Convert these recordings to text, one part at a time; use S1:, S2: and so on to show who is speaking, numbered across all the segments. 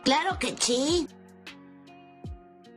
S1: Claro que sí.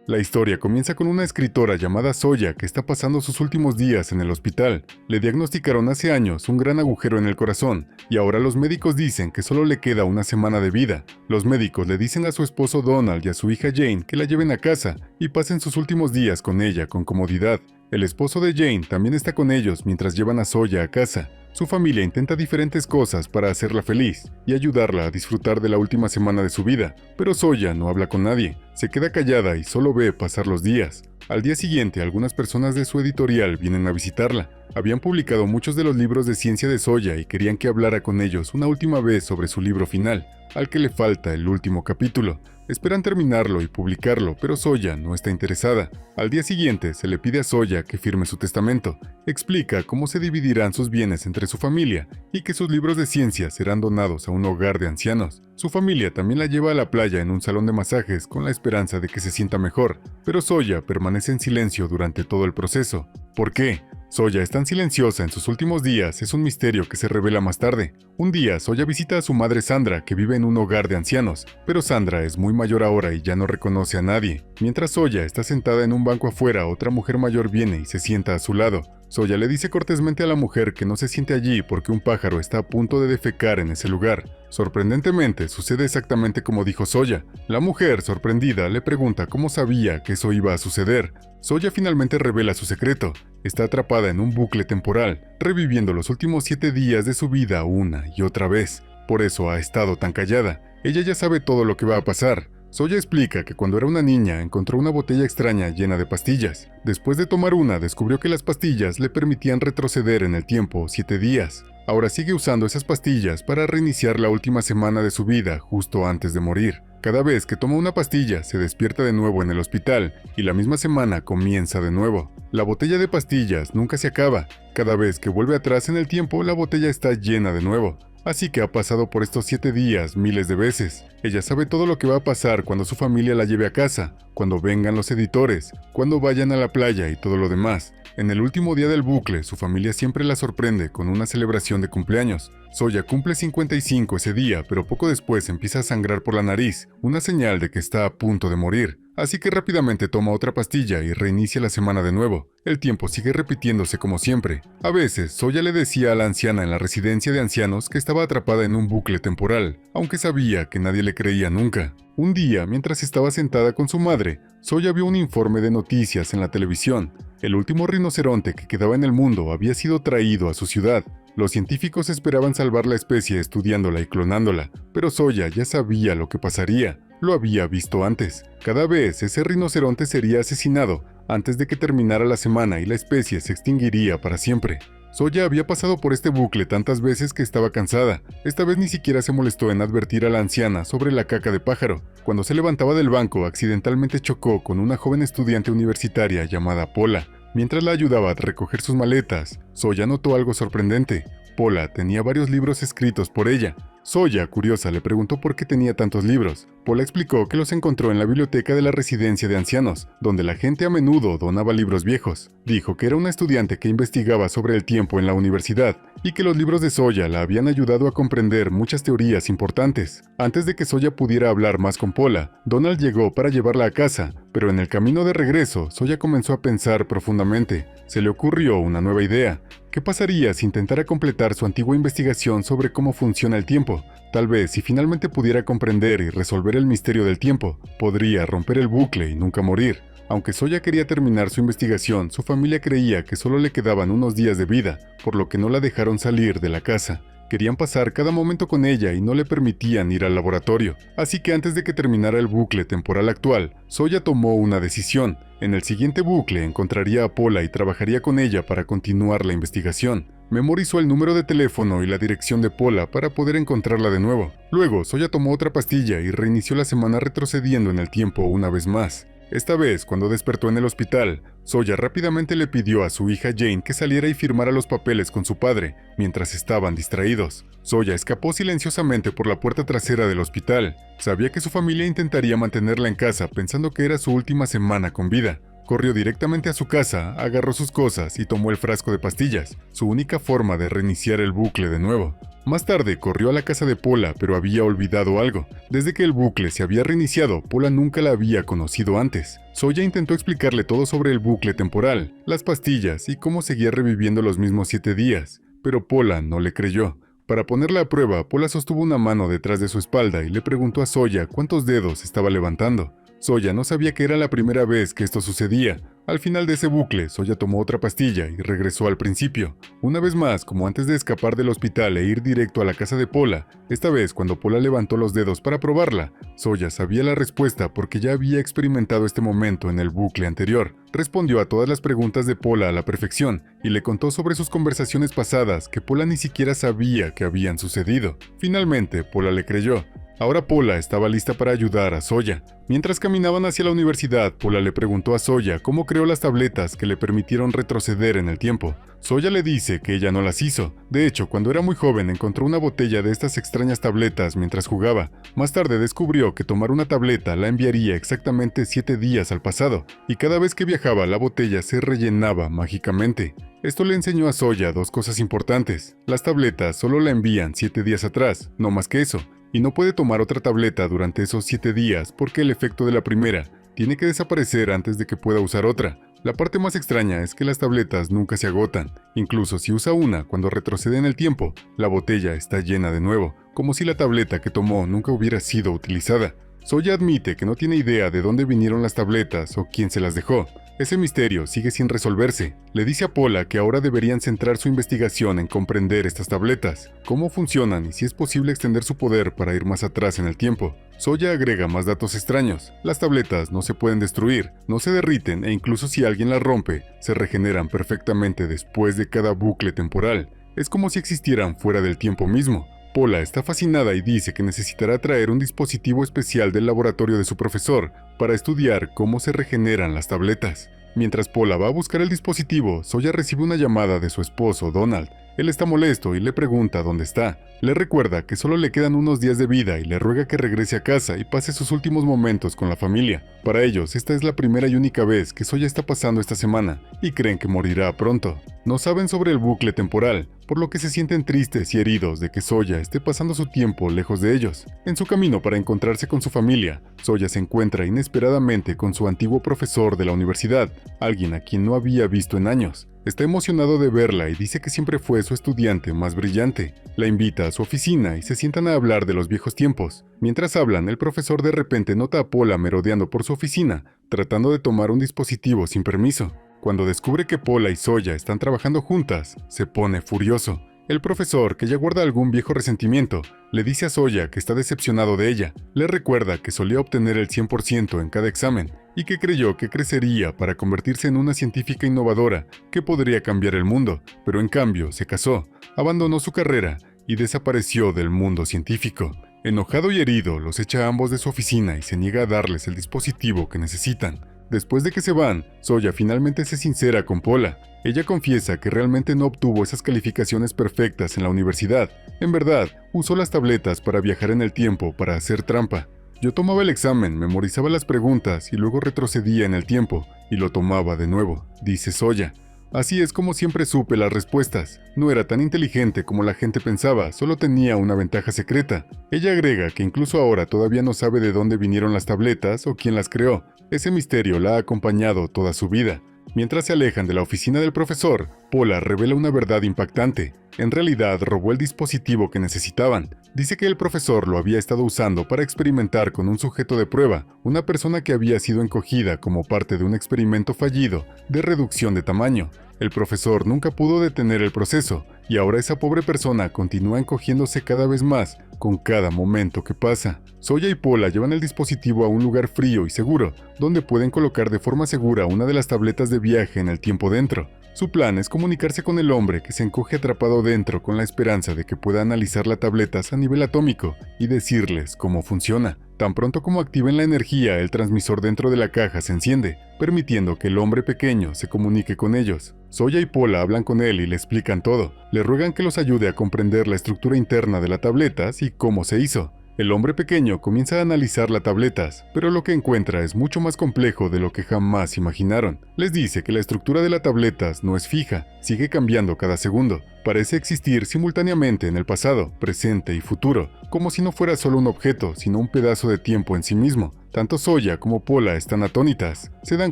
S2: La historia comienza con una escritora llamada Soya que está pasando sus últimos días en el hospital. Le diagnosticaron hace años un gran agujero en el corazón y ahora los médicos dicen que solo le queda una semana de vida. Los médicos le dicen a su esposo Donald y a su hija Jane que la lleven a casa y pasen sus últimos días con ella con comodidad. El esposo de Jane también está con ellos mientras llevan a Soya a casa. Su familia intenta diferentes cosas para hacerla feliz y ayudarla a disfrutar de la última semana de su vida, pero Soya no habla con nadie, se queda callada y solo ve pasar los días. Al día siguiente, algunas personas de su editorial vienen a visitarla. Habían publicado muchos de los libros de ciencia de Soya y querían que hablara con ellos una última vez sobre su libro final, al que le falta el último capítulo. Esperan terminarlo y publicarlo, pero Soya no está interesada. Al día siguiente se le pide a Soya que firme su testamento. Explica cómo se dividirán sus bienes entre su familia y que sus libros de ciencia serán donados a un hogar de ancianos. Su familia también la lleva a la playa en un salón de masajes con la esperanza de que se sienta mejor, pero Soya permanece en silencio durante todo el proceso. ¿Por qué? Soya es tan silenciosa en sus últimos días es un misterio que se revela más tarde. Un día, Soya visita a su madre Sandra, que vive en un hogar de ancianos, pero Sandra es muy mayor ahora y ya no reconoce a nadie. Mientras Soya está sentada en un banco afuera, otra mujer mayor viene y se sienta a su lado. Soya le dice cortésmente a la mujer que no se siente allí porque un pájaro está a punto de defecar en ese lugar. Sorprendentemente, sucede exactamente como dijo Soya. La mujer, sorprendida, le pregunta cómo sabía que eso iba a suceder. Soya finalmente revela su secreto. Está atrapada en un bucle temporal, reviviendo los últimos 7 días de su vida una y otra vez. Por eso ha estado tan callada. Ella ya sabe todo lo que va a pasar. Soya explica que cuando era una niña encontró una botella extraña llena de pastillas. Después de tomar una, descubrió que las pastillas le permitían retroceder en el tiempo 7 días. Ahora sigue usando esas pastillas para reiniciar la última semana de su vida justo antes de morir. Cada vez que toma una pastilla, se despierta de nuevo en el hospital y la misma semana comienza de nuevo. La botella de pastillas nunca se acaba. Cada vez que vuelve atrás en el tiempo, la botella está llena de nuevo. Así que ha pasado por estos 7 días miles de veces. Ella sabe todo lo que va a pasar cuando su familia la lleve a casa, cuando vengan los editores, cuando vayan a la playa y todo lo demás. En el último día del bucle, su familia siempre la sorprende con una celebración de cumpleaños. Soya cumple 55 ese día, pero poco después empieza a sangrar por la nariz, una señal de que está a punto de morir. Así que rápidamente toma otra pastilla y reinicia la semana de nuevo. El tiempo sigue repitiéndose como siempre. A veces, Soya le decía a la anciana en la residencia de ancianos que estaba atrapada en un bucle temporal, aunque sabía que nadie le creía nunca. Un día, mientras estaba sentada con su madre, Soya vio un informe de noticias en la televisión. El último rinoceronte que quedaba en el mundo había sido traído a su ciudad. Los científicos esperaban salvar la especie estudiándola y clonándola, pero Soya ya sabía lo que pasaría. Lo había visto antes. Cada vez ese rinoceronte sería asesinado antes de que terminara la semana y la especie se extinguiría para siempre. Soya había pasado por este bucle tantas veces que estaba cansada. Esta vez ni siquiera se molestó en advertir a la anciana sobre la caca de pájaro. Cuando se levantaba del banco, accidentalmente chocó con una joven estudiante universitaria llamada Paula. Mientras la ayudaba a recoger sus maletas, Soya notó algo sorprendente. Paula tenía varios libros escritos por ella. Soya, curiosa, le preguntó por qué tenía tantos libros. Paula explicó que los encontró en la biblioteca de la residencia de ancianos, donde la gente a menudo donaba libros viejos. Dijo que era una estudiante que investigaba sobre el tiempo en la universidad y que los libros de Soya la habían ayudado a comprender muchas teorías importantes. Antes de que Soya pudiera hablar más con Paula, Donald llegó para llevarla a casa, pero en el camino de regreso, Soya comenzó a pensar profundamente. Se le ocurrió una nueva idea. ¿Qué pasaría si intentara completar su antigua investigación sobre cómo funciona el tiempo? Tal vez si finalmente pudiera comprender y resolver el misterio del tiempo, podría romper el bucle y nunca morir. Aunque Soya quería terminar su investigación, su familia creía que solo le quedaban unos días de vida, por lo que no la dejaron salir de la casa. Querían pasar cada momento con ella y no le permitían ir al laboratorio. Así que antes de que terminara el bucle temporal actual, Soya tomó una decisión. En el siguiente bucle encontraría a Paula y trabajaría con ella para continuar la investigación. Memorizó el número de teléfono y la dirección de Paula para poder encontrarla de nuevo. Luego, Soya tomó otra pastilla y reinició la semana retrocediendo en el tiempo una vez más. Esta vez, cuando despertó en el hospital, Soya rápidamente le pidió a su hija Jane que saliera y firmara los papeles con su padre, mientras estaban distraídos. Soya escapó silenciosamente por la puerta trasera del hospital. Sabía que su familia intentaría mantenerla en casa pensando que era su última semana con vida. Corrió directamente a su casa, agarró sus cosas y tomó el frasco de pastillas, su única forma de reiniciar el bucle de nuevo. Más tarde corrió a la casa de Paula, pero había olvidado algo. Desde que el bucle se había reiniciado, Paula nunca la había conocido antes. Sawyer intentó explicarle todo sobre el bucle temporal, las pastillas y cómo seguía reviviendo los mismos 7 días, pero Paula no le creyó. Para ponerla a prueba, Paula sostuvo una mano detrás de su espalda y le preguntó a Sawyer cuántos dedos estaba levantando. Sawyer no sabía que era la primera vez que esto sucedía. Al final de ese bucle, Sawyer tomó otra pastilla y regresó al principio. Una vez más, como antes de escapar del hospital e ir directo a la casa de Paula, esta vez cuando Paula levantó los dedos para probarla, Sawyer sabía la respuesta porque ya había experimentado este momento en el bucle anterior. Respondió a todas las preguntas de Paula a la perfección y le contó sobre sus conversaciones pasadas que Paula ni siquiera sabía que habían sucedido. Finalmente, Paula le creyó. Ahora Paula estaba lista para ayudar a Sawyer. Mientras caminaban hacia la universidad, Paula le preguntó a Sawyer cómo creó las tabletas que le permitieron retroceder en el tiempo. Sawyer le dice que ella no las hizo. De hecho, cuando era muy joven encontró una botella de estas extrañas tabletas mientras jugaba. Más tarde descubrió que tomar una tableta la enviaría exactamente 7 días al pasado, y cada vez que viajaba la botella se rellenaba mágicamente. Esto le enseñó a Sawyer 2 cosas importantes. Las tabletas solo la envían 7 días atrás, no más que eso. Y no puede tomar otra tableta durante esos 7 días porque el efecto de la primera tiene que desaparecer antes de que pueda usar otra. La parte más extraña es que las tabletas nunca se agotan. Incluso si usa una cuando retrocede en el tiempo, la botella está llena de nuevo, como si la tableta que tomó nunca hubiera sido utilizada. Sawyer admite que no tiene idea de dónde vinieron las tabletas o quién se las dejó. Ese misterio sigue sin resolverse. Le dice a Paula que ahora deberían centrar su investigación en comprender estas tabletas, cómo funcionan y si es posible extender su poder para ir más atrás en el tiempo. Sawyer agrega más datos extraños. Las tabletas no se pueden destruir, no se derriten e incluso si alguien las rompe, se regeneran perfectamente después de cada bucle temporal. Es como si existieran fuera del tiempo mismo. Paula está fascinada y dice que necesitará traer un dispositivo especial del laboratorio de su profesor para estudiar cómo se regeneran las tabletas. Mientras Paula va a buscar el dispositivo, Sawyer recibe una llamada de su esposo, Donald. Él está molesto y le pregunta dónde está. Le recuerda que solo le quedan unos días de vida y le ruega que regrese a casa y pase sus últimos momentos con la familia. Para ellos, esta es la primera y única vez que Sawyer está pasando esta semana y creen que morirá pronto. No saben sobre el bucle temporal, por lo que se sienten tristes y heridos de que Sawyer esté pasando su tiempo lejos de ellos. En su camino para encontrarse con su familia, Sawyer se encuentra inesperadamente con su antiguo profesor de la universidad, alguien a quien no había visto en años. Está emocionado de verla y dice que siempre fue su estudiante más brillante. La invita a su oficina y se sientan a hablar de los viejos tiempos. Mientras hablan, el profesor de repente nota a Paula merodeando por su oficina, tratando de tomar un dispositivo sin permiso. Cuando descubre que Paula y Sawyer están trabajando juntas, se pone furioso. El profesor, que ya guarda algún viejo resentimiento, le dice a Sawyer que está decepcionado de ella. Le recuerda que solía obtener el 100% en cada examen y que creyó que crecería para convertirse en una científica innovadora que podría cambiar el mundo, pero en cambio se casó, abandonó su carrera y desapareció del mundo científico. Enojado y herido, los echa a ambos de su oficina y se niega a darles el dispositivo que necesitan. Después de que se van, Sawyer finalmente se sincera con Paula. Ella confiesa que realmente no obtuvo esas calificaciones perfectas en la universidad. En verdad, usó las tabletas para viajar en el tiempo para hacer trampa. Yo tomaba el examen, memorizaba las preguntas y luego retrocedía en el tiempo y lo tomaba de nuevo, dice Sawyer. Así es como siempre supe las respuestas. No era tan inteligente como la gente pensaba, solo tenía una ventaja secreta. Ella agrega que incluso ahora todavía no sabe de dónde vinieron las tabletas o quién las creó. Ese misterio la ha acompañado toda su vida. Mientras se alejan de la oficina del profesor, Paula revela una verdad impactante. En realidad robó el dispositivo que necesitaban. Dice que el profesor lo había estado usando para experimentar con un sujeto de prueba, una persona que había sido encogida como parte de un experimento fallido de reducción de tamaño. El profesor nunca pudo detener el proceso, y ahora esa pobre persona continúa encogiéndose cada vez más con cada momento que pasa. Sawyer y Paula llevan el dispositivo a un lugar frío y seguro, donde pueden colocar de forma segura una de las tabletas de viaje en el tiempo dentro. Su plan es comunicarse con el hombre que se encoge atrapado dentro con la esperanza de que pueda analizar las tabletas a nivel atómico y decirles cómo funciona. Tan pronto como activen la energía, el transmisor dentro de la caja se enciende, permitiendo que el hombre pequeño se comunique con ellos. Sawyer y Paula hablan con él y le explican todo. Le ruegan que los ayude a comprender la estructura interna de las tabletas y cómo se hizo. El hombre pequeño comienza a analizar las tabletas, pero lo que encuentra es mucho más complejo de lo que jamás imaginaron. Les dice que la estructura de las tabletas no es fija, sigue cambiando cada segundo. Parece existir simultáneamente en el pasado, presente y futuro, como si no fuera solo un objeto, sino un pedazo de tiempo en sí mismo. Tanto Soya como Paula están atónitas. Se dan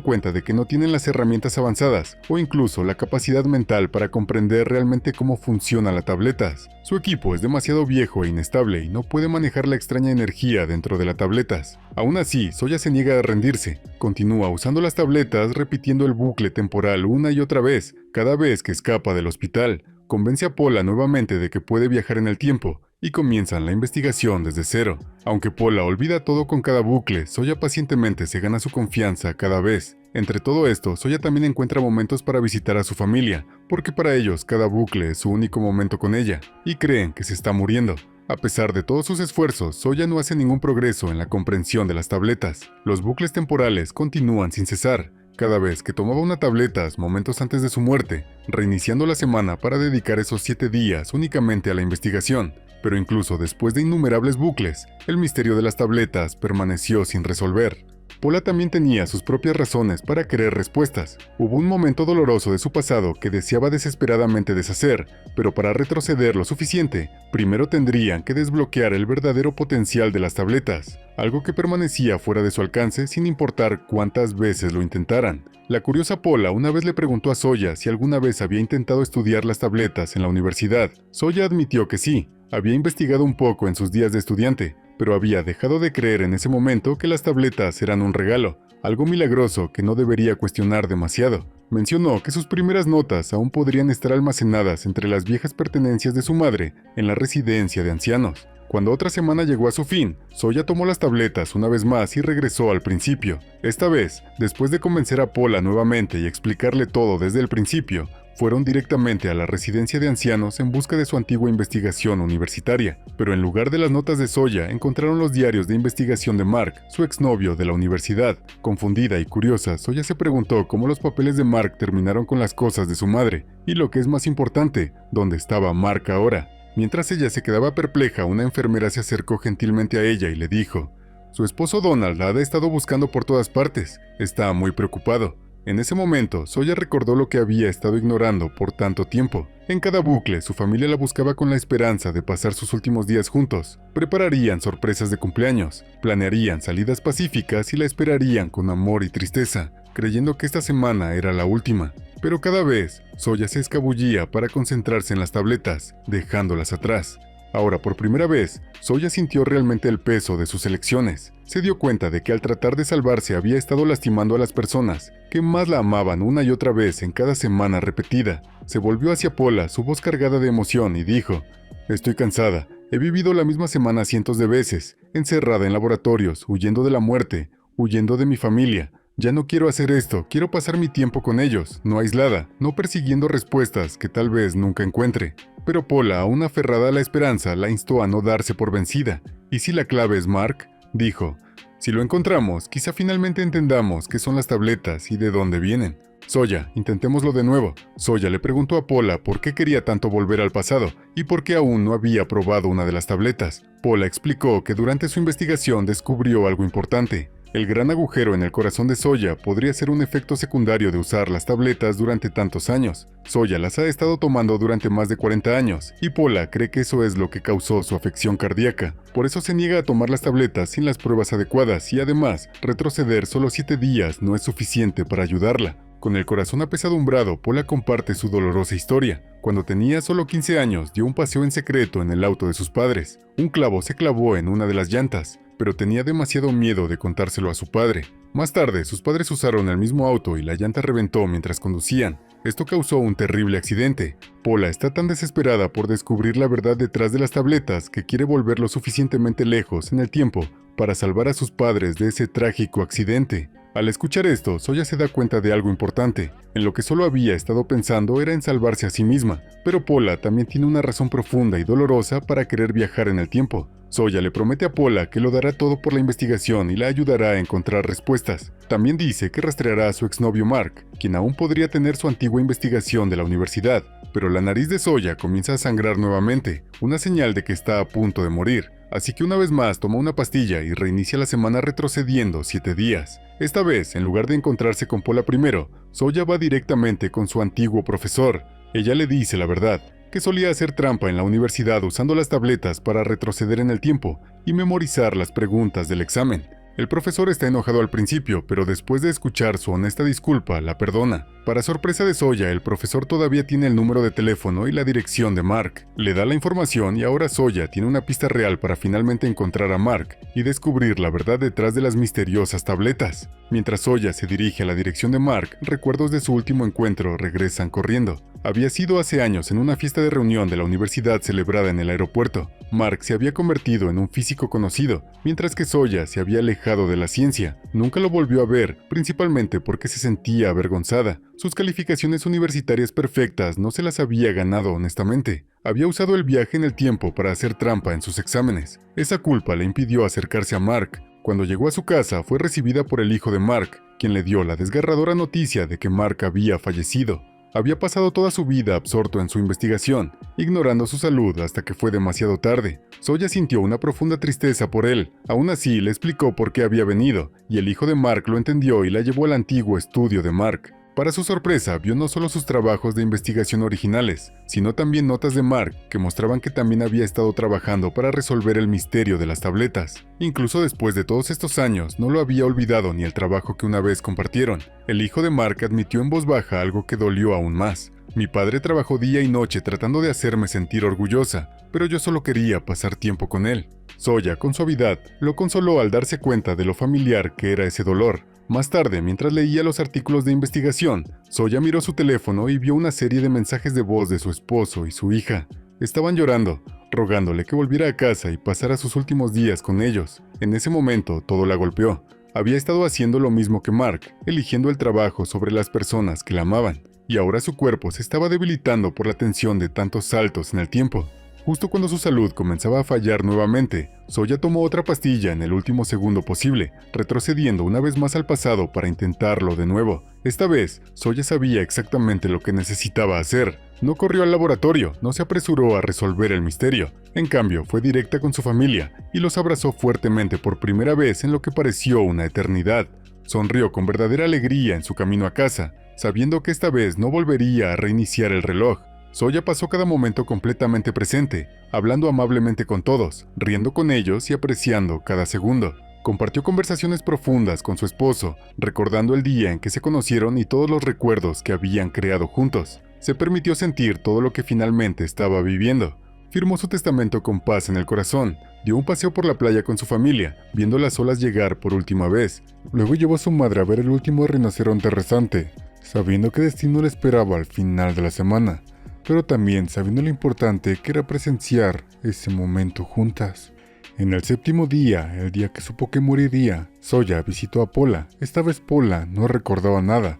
S2: cuenta de que no tienen las herramientas avanzadas o incluso la capacidad mental para comprender realmente cómo funcionan las tabletas. Su equipo es demasiado viejo e inestable y no puede manejar la extraña energía dentro de las tabletas. Aún así, Soya se niega a rendirse. Continúa usando las tabletas repitiendo el bucle temporal una y otra vez, cada vez que escapa del hospital. Convence a Paula nuevamente de que puede viajar en el tiempo, y comienzan la investigación desde cero. Aunque Paula olvida todo con cada bucle, Soya pacientemente se gana su confianza cada vez. Entre todo esto, Soya también encuentra momentos para visitar a su familia, porque para ellos cada bucle es su único momento con ella, y creen que se está muriendo. A pesar de todos sus esfuerzos, Soya no hace ningún progreso en la comprensión de las tabletas. Los bucles temporales continúan sin cesar. Cada vez que tomaba una tableta momentos antes de su muerte, reiniciando la semana para dedicar esos 7 días únicamente a la investigación. Pero incluso después de innumerables bucles, el misterio de las tabletas permaneció sin resolver. Paula también tenía sus propias razones para querer respuestas. Hubo un momento doloroso de su pasado que deseaba desesperadamente deshacer, pero para retroceder lo suficiente, primero tendrían que desbloquear el verdadero potencial de las tabletas, algo que permanecía fuera de su alcance sin importar cuántas veces lo intentaran. La curiosa Paula una vez le preguntó a Soya si alguna vez había intentado estudiar las tabletas en la universidad. Soya admitió que sí, había investigado un poco en sus días de estudiante, pero había dejado de creer en ese momento que las tabletas eran un regalo, algo milagroso que no debería cuestionar demasiado. Mencionó que sus primeras notas aún podrían estar almacenadas entre las viejas pertenencias de su madre en la residencia de ancianos. Cuando otra semana llegó a su fin, Soya tomó las tabletas una vez más y regresó al principio. Esta vez, después de convencer a Paula nuevamente y explicarle todo desde el principio, fueron directamente a la residencia de ancianos en busca de su antigua investigación universitaria, pero en lugar de las notas de Soya encontraron los diarios de investigación de Mark, su exnovio de la universidad. Confundida y curiosa, Soya se preguntó cómo los papeles de Mark terminaron con las cosas de su madre, y lo que es más importante, ¿dónde estaba Mark ahora? Mientras ella se quedaba perpleja, una enfermera se acercó gentilmente a ella y le dijo: «Su esposo Donald la ha estado buscando por todas partes, está muy preocupado». En ese momento, Soya recordó lo que había estado ignorando por tanto tiempo. En cada bucle, su familia la buscaba con la esperanza de pasar sus últimos días juntos. Prepararían sorpresas de cumpleaños, planearían salidas pacíficas y la esperarían con amor y tristeza, creyendo que esta semana era la última. Pero cada vez, Soya se escabullía para concentrarse en las tabletas, dejándolas atrás. Ahora, por primera vez, Soya sintió realmente el peso de sus elecciones. Se dio cuenta de que al tratar de salvarse había estado lastimando a las personas que más la amaban una y otra vez en cada semana repetida. Se volvió hacia Paula, su voz cargada de emoción, y dijo: «Estoy cansada. He vivido la misma semana cientos de veces, encerrada en laboratorios, huyendo de la muerte, huyendo de mi familia. Ya no quiero hacer esto, quiero pasar mi tiempo con ellos, no aislada, no persiguiendo respuestas que tal vez nunca encuentre». Pero Paula, aún aferrada a la esperanza, la instó a no darse por vencida. «¿Y si la clave es Mark?», dijo. «Si lo encontramos, quizá finalmente entendamos qué son las tabletas y de dónde vienen». «Soya, intentémoslo de nuevo». Soya le preguntó a Paula por qué quería tanto volver al pasado y por qué aún no había probado una de las tabletas. Paula explicó que durante su investigación descubrió algo importante. El gran agujero en el corazón de Soya podría ser un efecto secundario de usar las tabletas durante tantos años. Soya las ha estado tomando durante más de 40 años, y Paula cree que eso es lo que causó su afección cardíaca. Por eso se niega a tomar las tabletas sin las pruebas adecuadas y además, retroceder solo 7 días no es suficiente para ayudarla. Con el corazón apesadumbrado, Paula comparte su dolorosa historia. Cuando tenía solo 15 años, dio un paseo en secreto en el auto de sus padres. Un clavo se clavó en una de las llantas, pero tenía demasiado miedo de contárselo a su padre. Más tarde, sus padres usaron el mismo auto y la llanta reventó mientras conducían. Esto causó un terrible accidente. Paula está tan desesperada por descubrir la verdad detrás de las tabletas que quiere volver lo suficientemente lejos en el tiempo para salvar a sus padres de ese trágico accidente. Al escuchar esto, Soya se da cuenta de algo importante. En lo que solo había estado pensando era en salvarse a sí misma, pero Paula también tiene una razón profunda y dolorosa para querer viajar en el tiempo. Soya le promete a Paula que lo dará todo por la investigación y la ayudará a encontrar respuestas. También dice que rastreará a su exnovio Mark, quien aún podría tener su antigua investigación de la universidad. Pero la nariz de Soya comienza a sangrar nuevamente, una señal de que está a punto de morir. Así que una vez más toma una pastilla y reinicia la semana retrocediendo 7 días. Esta vez, en lugar de encontrarse con Paula primero, Soya va directamente con su antiguo profesor. Ella le dice la verdad, que solía hacer trampa en la universidad usando las tabletas para retroceder en el tiempo y memorizar las preguntas del examen. El profesor está enojado al principio, pero después de escuchar su honesta disculpa, la perdona. Para sorpresa de Soya, el profesor todavía tiene el número de teléfono y la dirección de Mark. Le da la información y ahora Soya tiene una pista real para finalmente encontrar a Mark y descubrir la verdad detrás de las misteriosas tabletas. Mientras Soya se dirige a la dirección de Mark, recuerdos de su último encuentro regresan corriendo. Había sido hace años en una fiesta de reunión de la universidad celebrada en el aeropuerto. Mark se había convertido en un físico conocido, mientras que Soya se había alejado de la ciencia. Nunca lo volvió a ver, principalmente porque se sentía avergonzada. Sus calificaciones universitarias perfectas no se las había ganado honestamente. Había usado el viaje en el tiempo para hacer trampa en sus exámenes. Esa culpa le impidió acercarse a Mark. Cuando llegó a su casa, fue recibida por el hijo de Mark, quien le dio la desgarradora noticia de que Mark había fallecido. Había pasado toda su vida absorto en su investigación, ignorando su salud hasta que fue demasiado tarde. Soya sintió una profunda tristeza por él. Aún así, le explicó por qué había venido, y el hijo de Mark lo entendió y la llevó al antiguo estudio de Mark. Para su sorpresa, vio no solo sus trabajos de investigación originales, sino también notas de Mark que mostraban que también había estado trabajando para resolver el misterio de las tabletas. Incluso después de todos estos años, no lo había olvidado ni el trabajo que una vez compartieron. El hijo de Mark admitió en voz baja algo que dolió aún más. Mi padre trabajó día y noche tratando de hacerme sentir orgullosa, pero yo solo quería pasar tiempo con él. Soya, con suavidad, lo consoló al darse cuenta de lo familiar que era ese dolor. Más tarde, mientras leía los artículos de investigación, Soya miró su teléfono y vio una serie de mensajes de voz de su esposo y su hija. Estaban llorando, rogándole que volviera a casa y pasara sus últimos días con ellos. En ese momento, todo la golpeó. Había estado haciendo lo mismo que Mark, eligiendo el trabajo sobre las personas que la amaban. Y ahora su cuerpo se estaba debilitando por la tensión de tantos saltos en el tiempo. Justo cuando su salud comenzaba a fallar nuevamente, Soya tomó otra pastilla en el último segundo posible, retrocediendo una vez más al pasado para intentarlo de nuevo. Esta vez, Soya sabía exactamente lo que necesitaba hacer. No corrió al laboratorio, no se apresuró a resolver el misterio. En cambio, fue directa con su familia y los abrazó fuertemente por primera vez en lo que pareció una eternidad. Sonrió con verdadera alegría en su camino a casa, sabiendo que esta vez no volvería a reiniciar el reloj. Soya pasó cada momento completamente presente, hablando amablemente con todos, riendo con ellos y apreciando cada segundo. Compartió conversaciones profundas con su esposo, recordando el día en que se conocieron y todos los recuerdos que habían creado juntos. Se permitió sentir todo lo que finalmente estaba viviendo. Firmó su testamento con paz en el corazón, dio un paseo por la playa con su familia, viendo las olas llegar por última vez. Luego llevó a su madre a ver el último rinoceronte rezante, sabiendo qué destino le esperaba al final de la semana, pero también sabiendo lo importante que era presenciar ese momento juntas. En el séptimo día, el día que supo que moriría, Soya visitó a Paula. Esta vez Paula no recordaba nada.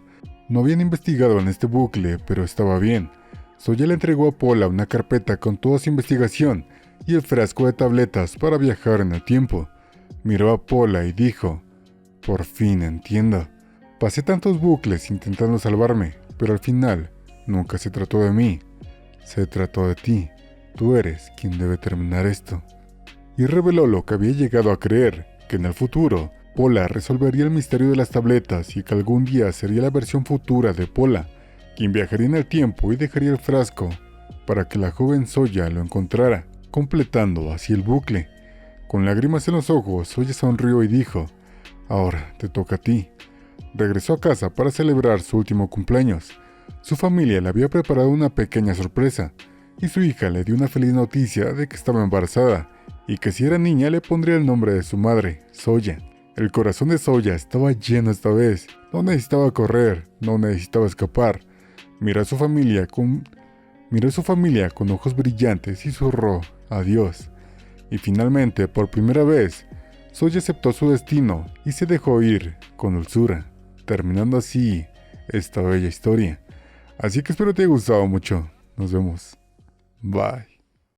S2: No habían investigado en este bucle, pero estaba bien. Soya le entregó a Paula una carpeta con toda su investigación y el frasco de tabletas para viajar en el tiempo. Miró a Paula y dijo: «Por fin entiendo. Pasé tantos bucles intentando salvarme, pero al final nunca se trató de mí. Se trató de ti. Tú eres quien debe terminar esto». Y reveló lo que había llegado a creer, que en el futuro, Paula resolvería el misterio de las tabletas y que algún día sería la versión futura de Paula, quien viajaría en el tiempo y dejaría el frasco para que la joven Soya lo encontrara, completando así el bucle. Con lágrimas en los ojos, Soya sonrió y dijo: «Ahora te toca a ti». Regresó a casa para celebrar su último cumpleaños. Su familia le había preparado una pequeña sorpresa, y su hija le dio una feliz noticia de que estaba embarazada, y que si era niña le pondría el nombre de su madre, Soya. El corazón de Soya estaba lleno esta vez. No necesitaba correr, no necesitaba escapar. Miró a su familia con ojos brillantes y susurró adiós. Y finalmente, por primera vez, Soya aceptó su destino y se dejó ir con dulzura, terminando así esta bella historia. Así que espero te haya gustado mucho. Nos vemos. Bye.